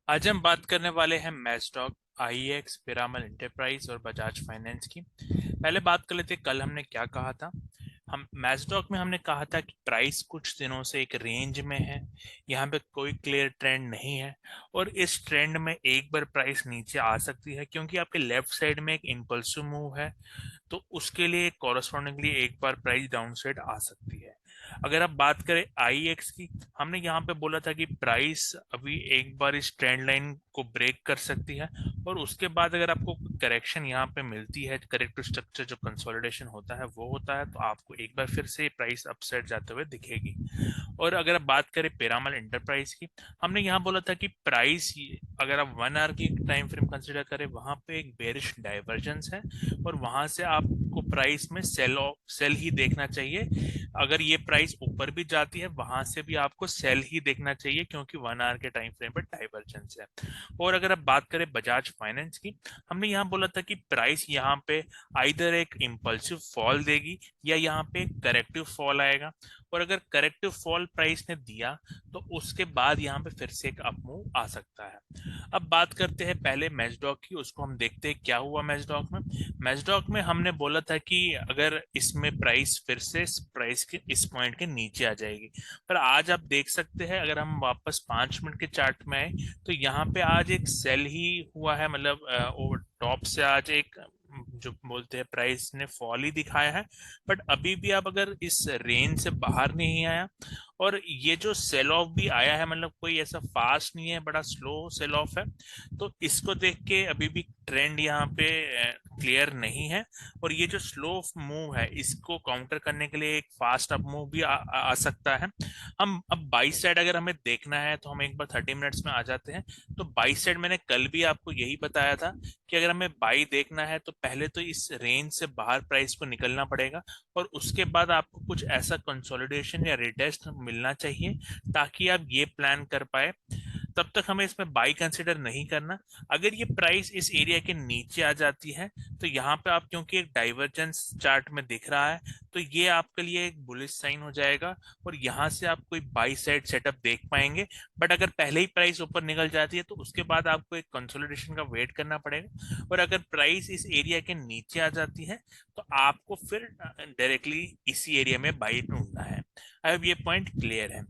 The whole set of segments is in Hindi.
आज हम बात करने वाले हैं मैस्टॉक, आईएक्स, पिरामल एंटरप्राइज और बजाज फाइनेंस की। पहले बात कर लेते हैं कल हमने क्या कहा था। हम मैस्टॉक में हमने कहा था कि प्राइस कुछ दिनों से एक रेंज में है, यहाँ पे कोई क्लियर ट्रेंड नहीं है और इस ट्रेंड में एक बार प्राइस नीचे आ सकती है क्योंकि आपके लेफ्ट साइड में एक इम्पल्सिव मूव है। तो उसके लिए कॉरस्पॉन्डिंगली एक बार प्राइस डाउन साइड आ सकती है। अगर आप बात करें आईएक्स की, हमने यहाँ पे बोला था कि प्राइस अभी एक बार इस ट्रेंड लाइन को ब्रेक कर सकती है और उसके बाद अगर आपको करेक्शन यहाँ पे मिलती है, करेक्टिव स्ट्रक्चर जो कंसोलिडेशन होता है वो होता है, तो आपको एक बार फिर से प्राइस अपसाइड जाते हुए दिखेगी। और अगर आप बात करें पिरामल एंटरप्राइज की, हमने यहाँ बोला था कि प्राइस अगर आप 1 आवर की टाइम फ्रेम कंसिडर करें, वहां पे एक बेरिश डाइवर्जेंस है और वहां से आपको प्राइस में सेल ही देखना चाहिए। अगर ये प्राइस ऊपर भी जाती है वहां से भी आपको सेल ही देखना चाहिए क्योंकि 1 आवर के टाइम फ्रेम पर डाइवर्जेंस है। और अगर आप बात करें बजाज फाइनेंस की, हमने यहाँ बोला था कि प्राइस यहाँ पे आइदर एक इम्पल्सिव फॉल देगी या यहाँ पे एक करेक्टिव फॉल आएगा। और अगर करेक्टिव फॉल प्राइस ने दिया तो उसके बाद यहाँ पे फिर से एक अप मूव आ सकता है। अब बात करते हैं पहले मैचडॉक की, उसको हम देखते हैं क्या हुआ मैचडॉक में। मैचडॉक में हमने बोला था कि अगर इसमें प्राइस फिर से प्राइस के इस पॉइंट के नीचे आ जाएगी, पर आज आप देख सकते हैं अगर हम वापस 5 मिनट के चार्ट में आए तो यहाँ पे आज एक सेल ही हुआ है, मतलब ओवर टॉप से आज एक जो बोलते हैं प्राइस ने फॉल ही दिखाया है। बट अभी भी आप अगर इस रेंज से बाहर नहीं आया और ये जो सेल ऑफ भी आया है, मतलब कोई ऐसा फास्ट नहीं है, बड़ा स्लो सेल ऑफ है, तो इसको देख के अभी भी ट्रेंड यहाँ पे क्लियर नहीं है। और ये जो स्लो मूव है इसको काउंटर करने के लिए एक फास्ट अप मूव भी आ सकता है। हम अब बाई साइड अगर हमें देखना है तो हम एक बार 30 मिनट्स में आ जाते हैं। तो बाई साइड मैंने कल भी आपको यही बताया था कि अगर हमें बाई देखना है तो पहले तो इस रेंज से बाहर प्राइस को निकलना पड़ेगा और उसके बाद आपको कुछ ऐसा कंसोलिडेशन या रिटेस्ट मिलना चाहिए ताकि आप ये प्लान कर पाए। तब तक हमें इसमें बाई कंसिडर नहीं करना। अगर ये प्राइस इस एरिया के नीचे आ जाती है तो यहाँ पे आप, क्योंकि एक डाइवर्जेंस चार्ट में दिख रहा है, तो ये आपके लिए एक बुलिश साइन हो जाएगा और यहाँ से आप कोई बाई साइड सेटअप देख पाएंगे। बट अगर पहले ही प्राइस ऊपर निकल जाती है तो उसके बाद आपको एक कंसोलिडेशन का वेट करना पड़ेगा। और अगर प्राइस इस एरिया के नीचे आ जाती है तो आपको फिर डायरेक्टली इसी एरिया में बाई ढूंढना है। अब ये पॉइंट क्लियर है।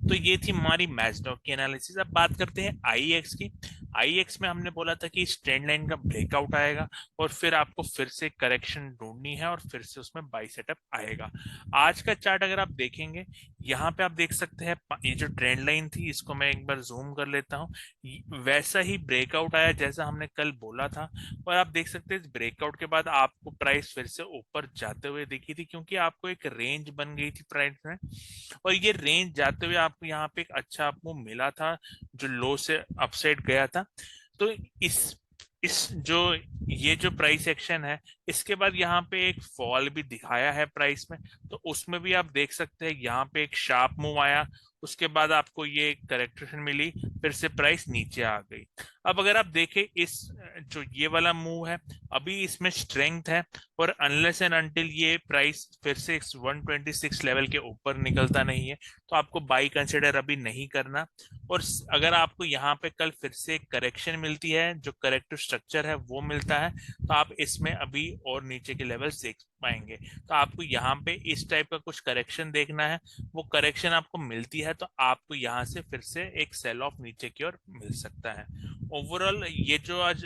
तो ये थी हमारी मैचडॉक की एनालिसिस। अब बात करते हैं आईएक्स की। आईएक्स में हमने बोला था कि इस ट्रेंड लाइन का ब्रेकआउट आएगा और फिर आपको फिर से करेक्शन ढूंढनी है और फिर से उसमें बाई सेटअप आएगा। आज का चार्ट अगर आप देखेंगे, यहाँ पे आप देख सकते हैं ये जो ट्रेंड लाइन थी इसको मैं एक बार जूम कर लेता हूँ, वैसा ही ब्रेकआउट आया जैसा हमने कल बोला था। और आप देख सकते हैं इस ब्रेकआउट के बाद आपको प्राइस फिर से ऊपर जाते हुए दिखी थी क्योंकि आपको एक रेंज बन गई थी प्राइस में। और ये रेंज जाते हुए आपको यहाँ पे एक अच्छा आपको मिला था जो लो से अपसाइड गया था। तो इस जो ये जो प्राइस एक्शन है इसके बाद यहाँ पे एक फॉल भी दिखाया है प्राइस में, तो उसमें भी आप देख सकते हैं यहाँ पे एक शार्प मूव आया, उसके बाद आपको ये करेक्शन मिली, फिर से प्राइस नीचे आ गई। अब अगर आप देखें इस जो ये वाला मूव है अभी इसमें स्ट्रेंथ है और अनलेस एंड अनटिल ये प्राइस फिर से 126 लेवल के ऊपर निकलता नहीं है तो आपको बाई कंसिडर अभी नहीं करना। और अगर आपको यहाँ पे कल फिर से करेक्शन मिलती है, जो करेक्टिव स्ट्रक्चर है वो मिलता है, तो आप इसमें अभी और नीचे के लेवल्स देख पाएंगे। तो आपको यहाँ पे इस टाइप का कुछ करेक्शन देखना है, वो करेक्शन आपको मिलती है तो आपको यहाँ से फिर से एक सेल ऑफ नीचे की ओर मिल सकता है। ओवरऑल ये जो आज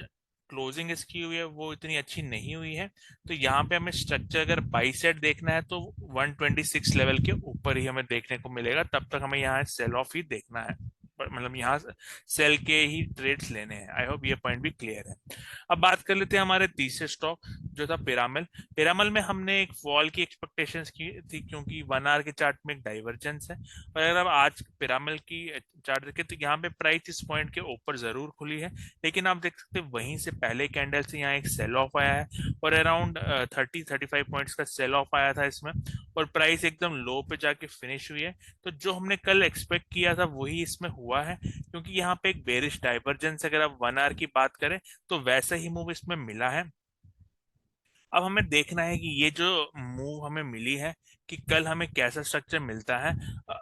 क्लोजिंग इसकी हुई है वो इतनी अच्छी नहीं हुई है, तो यहाँ पे हमें स्ट्रक्चर अगर बाई साइड देखना है तो 126 लेवल के ऊपर ही हमें देखने को मिलेगा, तब तक हमें यहाँ सेल ऑफ ही देखना है, मतलब यहाँ सेल के ही ट्रेड्स लेने हैं। आई होप ये पॉइंट भी क्लियर है। अब बात कर लेते हैं हमारे तीसरे स्टॉक जो था पिरामल। पिरामल में हमने एक फॉल की एक्सपेक्टेशंस की थी क्योंकि 1 आवर के चार्ट में एक डाइवर्जेंस है। और अगर आप आज पिरामल की चार्ट देखें तो यहाँ पे प्राइस इस पॉइंट के ऊपर जरूर खुली है, लेकिन आप देख सकते हैं वहीं से पहले कैंडल से यहाँ एक सेल ऑफ आया है और अराउंड 30-35 पॉइंट्स का सेल ऑफ आया था इसमें और प्राइस एकदम लो पे जाके फिनिश हुई है। तो जो हमने कल एक्सपेक्ट किया था वही इसमें हुआ है क्योंकि यहाँ पे एक बेरिश डाइवर्जेंस, अगर आप 1 आवर की बात करें तो वैसा ही मूव इसमें मिला है। अब हमें देखना है कि ये जो मूव हमें मिली है कि कल हमें कैसा स्ट्रक्चर मिलता है।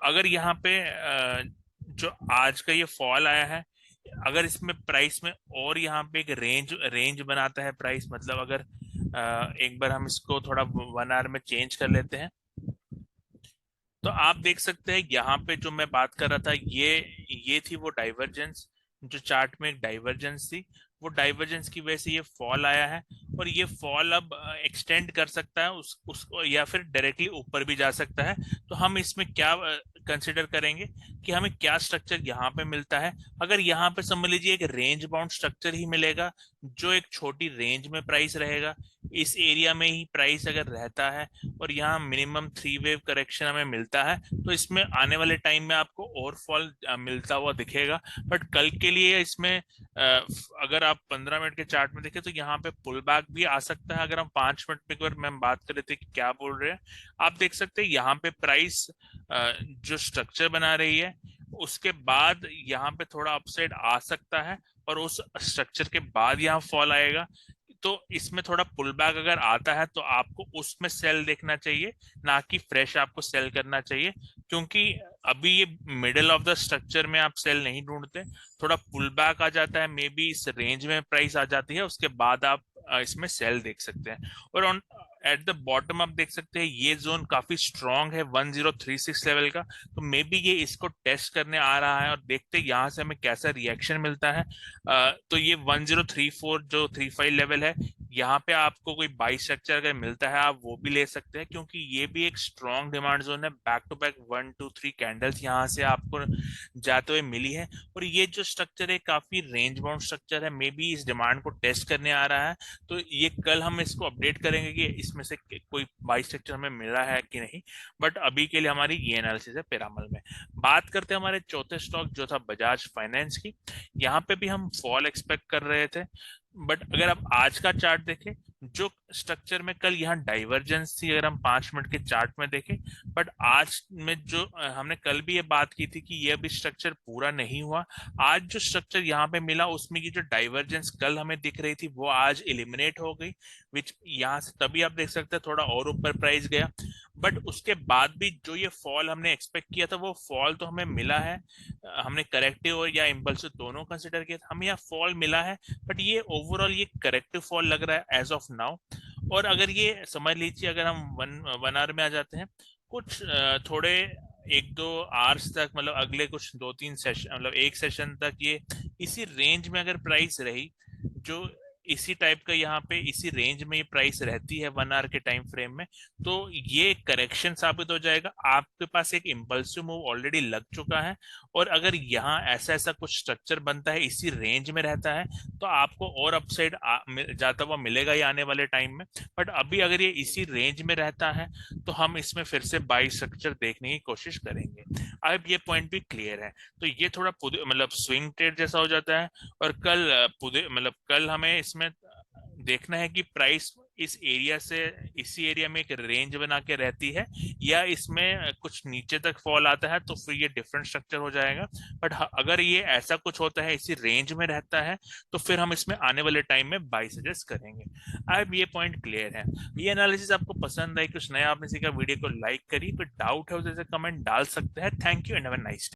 अगर यहाँ पे जो आज का ये फॉल आया है अगर इसमें प्राइस में और यहाँ पे एक रेंज रेंज बनाता है प्राइस, मतलब अगर एक बार हम इसको थोड़ा 1 आवर में चेंज कर लेते हैं, तो आप देख सकते हैं यहाँ पे जो मैं बात कर रहा था, ये थी वो डाइवर्जेंस, जो चार्ट में एक डाइवर्जेंस थी, वो डाइवर्जेंस की वजह से ये फॉल आया है। और ये फॉल अब एक्सटेंड कर सकता है उसको, या फिर डायरेक्टली ऊपर भी जा सकता है। तो हम इसमें क्या कंसिडर करेंगे कि हमें क्या स्ट्रक्चर यहाँ पे मिलता है। अगर यहाँ पे समझ लीजिए एक रेंज बाउंड स्ट्रक्चर ही मिलेगा, जो एक छोटी रेंज में प्राइस रहेगा, इस एरिया में ही प्राइस अगर रहता है, और यहाँ मिनिमम 3 वेव करेक्शन हमें मिलता है, तो इसमें आने वाले टाइम में आपको और फॉल मिलता हुआ दिखेगा। बट कल के लिए इसमें अगर आप 15 मिनट के चार्ट में देखें तो यहाँ पे पुल बैक भी आ सकता है। अगर हम 5 मिनट में एक बार मैं बात कर रहे थे कि क्या बोल रहे हैं, आप देख सकते हैं यहाँ पे प्राइस जो स्ट्रक्चर बना रही है, उसके बाद यहाँ पे थोड़ा अपसाइड आ सकता है, और उस स्ट्रक्चर के बाद यहाँ फॉल आएगा। तो इसमें थोड़ा पुल बैक अगर आता है तो आपको उसमें सेल देखना चाहिए, ना कि फ्रेश आपको सेल करना चाहिए, क्योंकि अभी ये मिडिल ऑफ द स्ट्रक्चर में आप सेल नहीं ढूंढते। थोड़ा पुल बैक आ जाता है, मे बी इस रेंज में प्राइस आ जाती है, उसके बाद आप इसमें सेल देख सकते हैं। और ऑन एट द बॉटम आप देख सकते हैं ये जोन काफी स्ट्रांग है 1036 लेवल का, तो मे बी ये इसको टेस्ट करने आ रहा है, और देखते हैं यहाँ से हमें कैसा रिएक्शन मिलता है। तो ये 1034 जो 35 लेवल है, यहाँ पे आपको कोई बाई स्ट्रक्चर अगर मिलता है आप वो भी ले सकते हैं, क्योंकि ये भी एक स्ट्रॉन्ग डिमांड जोन है। बैक टू बैक 1 2 3 कैंडल्स यहाँ से आपको जाते हुए मिली है, और ये जो स्ट्रक्चर है काफी रेंज बाउंड स्ट्रक्चर है, मे बी इस डिमांड को टेस्ट करने आ रहा है। तो ये कल हम इसको अपडेट करेंगे कि इसमें से कोई बाई स्ट्रक्चर हमें मिला है कि नहीं। बट अभी के लिए हमारी ये एनालिसिस है पिरामल में। बात करते हैं हमारे चौथे स्टॉक जो था बजाज फाइनेंस की। यहाँ पे भी हम फॉल एक्सपेक्ट कर रहे थे, बट अगर आप आज का चार्ट देखें, जो स्ट्रक्चर में कल यहाँ डाइवर्जेंस थी, अगर हम 5 मिनट के चार्ट में देखें, बट आज में जो हमने कल भी ये बात की थी कि ये अभी स्ट्रक्चर पूरा नहीं हुआ। आज जो स्ट्रक्चर यहाँ पे मिला उसमें की जो डाइवर्जेंस कल हमें दिख रही थी वो आज एलिमिनेट हो गई, विच यहाँ से तभी आप देख सकते हैं थोड़ा और ऊपर प्राइस गया। बट उसके बाद भी जो ये फॉल हमने एक्सपेक्ट किया था वो फॉल तो हमें मिला है। हमने करेक्टिव और या इम्पल्सिव दोनों कंसिडर किया था, हमें यहाँ फॉल मिला है, बट ये ओवरऑल ये करेक्टिव फॉल लग रहा है एज ऑफ नाउ। और अगर ये समझ लीजिए, अगर हम वन आवर में आ जाते हैं, कुछ थोड़े 1 2 आवर्स तक, मतलब अगले कुछ 2 3 सेशन, मतलब एक सेशन तक ये इसी रेंज में अगर प्राइस रही, जो इसी टाइप का यहाँ पे इसी रेंज में ये प्राइस रहती है 1 आवर के टाइम फ्रेम में, तो ये करेक्शन साबित हो जाएगा। आपके पास एक इम्पल्सिव मूव ऑलरेडी लग चुका है, और अगर यहाँ ऐसा ऐसा कुछ स्ट्रक्चर बनता है इसी रेंज में रहता है, तो आपको और अपसाइड जाता हुआ मिलेगा ही आने वाले टाइम में। बट अभी अगर ये इसी रेंज में रहता है तो हम इसमें फिर से बाई स्ट्रक्चर देखने की कोशिश करेंगे। अब ये पॉइंट भी क्लियर है। तो ये थोड़ा मतलब स्विंग ट्रेड जैसा हो जाता है। और कल मतलब कल हमें इसमें देखना है कि प्राइस इस एरिया से इसी एरिया में एक रेंज बना के रहती है, या इसमें कुछ नीचे तक फॉल आता है, तो फिर ये डिफरेंट स्ट्रक्चर हो जाएगा। बट अगर ये ऐसा कुछ होता है इसी रेंज में रहता है, तो फिर हम इसमें आने वाले टाइम में बाई सजेस्ट करेंगे। अब ये पॉइंट क्लियर है। ये एनालिसिस आपको पसंद आई, कुछ नया आपने सीखा, वीडियो को लाइक करिए, कोई डाउट है उसे कमेंट डाल सकते हैं। Thank you and have a nice